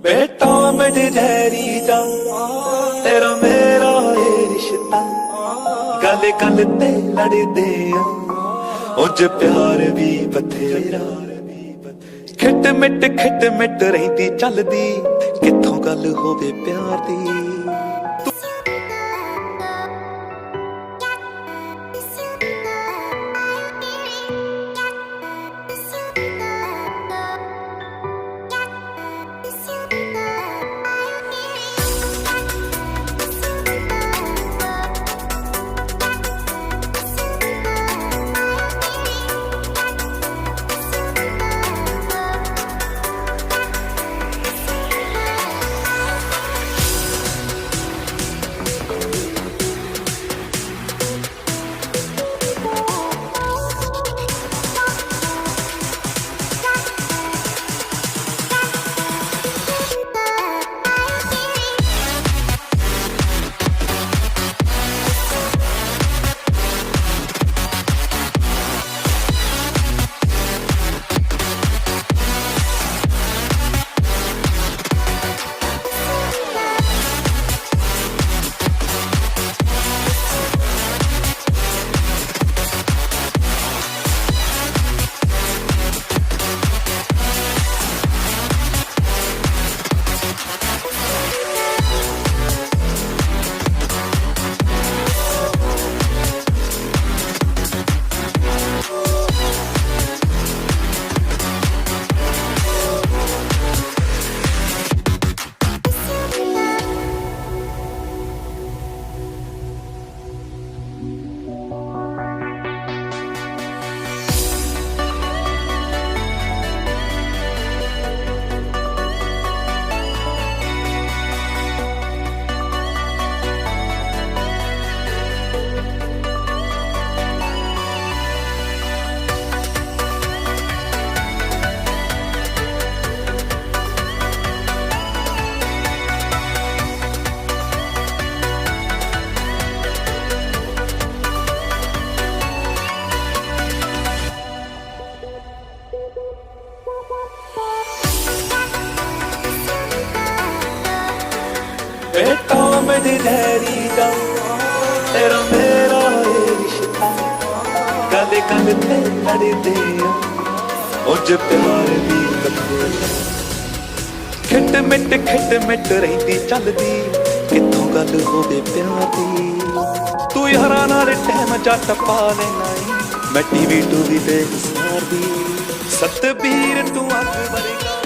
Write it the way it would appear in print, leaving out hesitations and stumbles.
बेटा मेरे जहरी जा तेरा मेरा ये रिश्ता गल गल ते लड़दे उंज प्यार भी बथेरा खिट मिट रहिंदी चलदी कित्थों गल होवे प्यार दी बेटा मेरे जहरी जा तेरा मेरा ये रिश्ता गल गल ते लड़दे उंज प्यार भी बथेरा खिट मिट रहिंदी चलदी कित्थों गल होवे प्यार दी तू यारा नाल टैम जट पा लेना मैं टीवी टूवी ते सार दी सतबीर तू अग वर्गा